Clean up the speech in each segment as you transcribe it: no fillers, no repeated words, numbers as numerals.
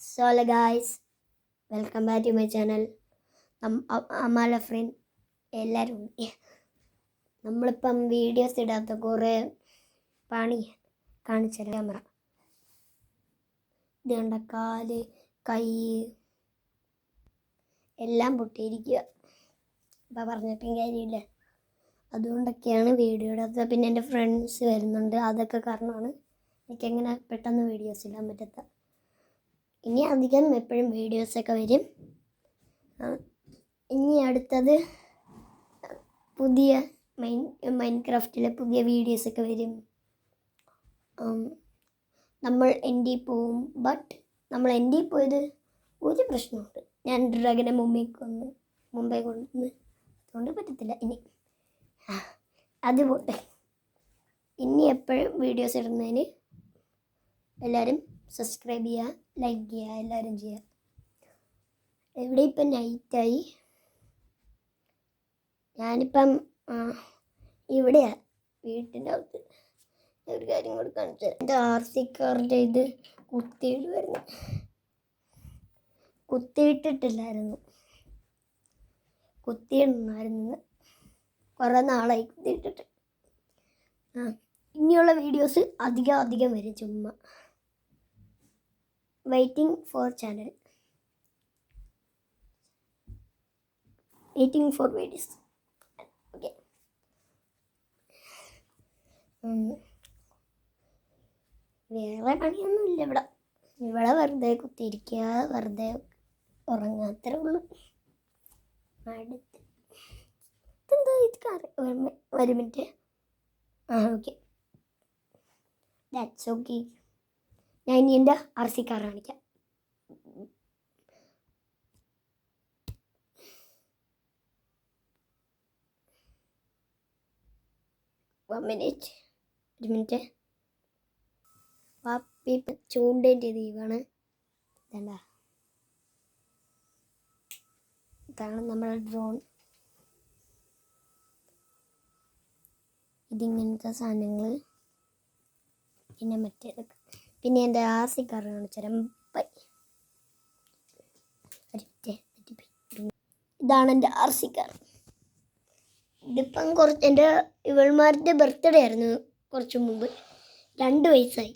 So hello guys, welcome back to my channel. അമാല friend എല്ലാവരും നമ്മളിപ്പം വീഡിയോസ് ഇടാത്ത കുറേ പണി കാണിച്ചു തരാം. ക്യാമറ ഇത് കണ്ട കാല് കൈ എല്ലാം പൊട്ടിയിരിക്കുക. അപ്പം പറഞ്ഞിട്ടും കാര്യമില്ല, അതുകൊണ്ടൊക്കെയാണ് വീഡിയോ ഇടാത്തത്. പിന്നെ എൻ്റെ ഫ്രണ്ട്സ് വരുന്നുണ്ട്, അതൊക്കെ കാരണമാണ് എനിക്കങ്ങനെ പെട്ടെന്ന് വീഡിയോസ് ഇടാൻ പറ്റാത്ത. ഇനി അധികം എപ്പോഴും വീഡിയോസൊക്കെ വരും. ഇനി അടുത്തത് പുതിയ മൈൻക്രാഫ്റ്റിലെ പുതിയ വീഡിയോസൊക്കെ വരും. നമ്മൾ എൻഡി പോവും. ബട്ട് നമ്മൾ എൻഡി പോയത് ഒരു പ്രശ്നമുണ്ട്, ഞാൻ ഡ്രാഗനെ മുമ്പേ കൊണ്ടുവന്ന് അതുകൊണ്ട് പറ്റത്തില്ല. ഇനി അത് പോട്ടെ. ഇനി എപ്പോഴും വീഡിയോസ് ഇടുന്നതിന് എല്ലാവരും സബ്സ്ക്രൈബ് ചെയ്യുക, ലൈക്ക് ചെയ്യുക, എല്ലാവരും ചെയ്യുക. ഇവിടെ ഇപ്പം നൈറ്റായി, ഞാനിപ്പം ഇവിടെയാണ്, വീട്ടിൻ്റെ അകത്ത്. ഒരു കാര്യം കൂടി കാണിച്ചു തരാം. എൻ്റെ RC കാറിൻ്റെ ഇത് കുത്തിയിട്ടിട്ടില്ലായിരുന്നു, കുത്തിയിടണമായിരുന്നു. കുറേ നാളായി കുത്തിയിട്ടിട്ട്. ഇനിയുള്ള വീഡിയോസ് അധികം വരും. ചുമ്മാ waiting for channel, waiting for videos. Okay, വേറെ പണിയൊന്നുമില്ല ഇവിടെ വെറുതെ കുത്തിയിരിക്കുക, വെറുതെ ഉറങ്ങുക, അത്രേ ഉള്ളൂ. അടുത്ത് ഇതെന്താ ഇത് കാറ്? ഒരു മിനിറ്റ്. Okay, that's okay. ഞാൻ ഇനി എൻ്റെ RC കാർ കാണിക്കാം. ഒരു മിനിറ്റ്. പാപ്പി ചൂണ്ടേൻ്റെ ദീപാണ്. ഇതാണ് നമ്മുടെ ഡ്രോൺ. ഇതിങ്ങനത്തെ സാധനങ്ങൾ, പിന്നെ മറ്റേതൊക്കെ. പിന്നെ എൻ്റെ RC കാർ കാണിച്ചു തരാം. ഇതാണ് എൻ്റെ RC കാർ. ഇതിപ്പം എൻ്റെ ഇവൾമാരുടെ ബർത്ത്ഡേ ആയിരുന്നു കുറച്ച് മുമ്പ്, 2 വയസ്സായി.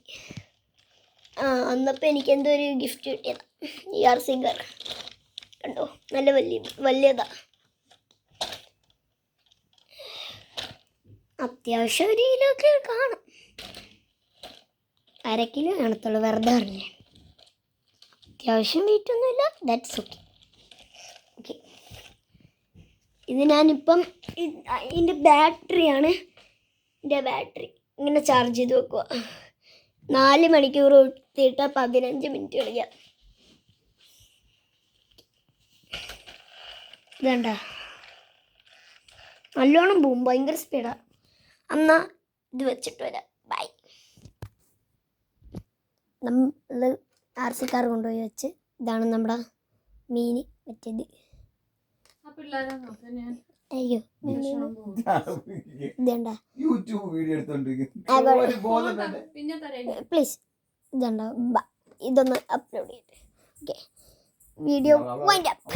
അന്നപ്പോൾ എനിക്കെന്തോ ഒരു ഗിഫ്റ്റ് കിട്ടിയതാണ് ഈ RC കാർ. കണ്ടോ, നല്ല വലിയതാ. അത്യാവശ്യം 1 കിലോ ഒക്കെ കാണും, 1/2 കിലോ കാണത്തുള്ളൂ, വെറുതെ അറിഞ്ഞേ. അത്യാവശ്യം വെയിറ്റൊന്നുമില്ല, ദാറ്റ്സ് ഓക്കെ. ഓക്കെ, ഇത് ഞാനിപ്പം ഇതിൻ്റെ ബാറ്ററിയാണ്. എൻ്റെ ബാറ്ററി ഇങ്ങനെ ചാർജ് ചെയ്ത് വെക്കുക. 4 മണിക്കൂർ കുത്തിയിട്ട് 15 മിനിറ്റ് കളിക്കാം. ഇതണ്ട, നല്ലോണം പോവും, ഭയങ്കര സ്പീഡാണ്. എന്നാ ഇത് വെച്ചിട്ട് വരാം, ബൈ. നമ്മൾ RC കാർ കൊണ്ടുപോയി വെച്ച്, ഇതാണ് നമ്മുടെ മീന് മറ്റേത്. അയ്യോ, ഇതണ്ട പ്ലീസ്, ഇതണ്ട. ഇതൊന്ന് അപ്ലോഡ് ചെയ്തിട്ട് ഓക്കെ, വീഡിയോ വൈൻഡ് അപ്പ്.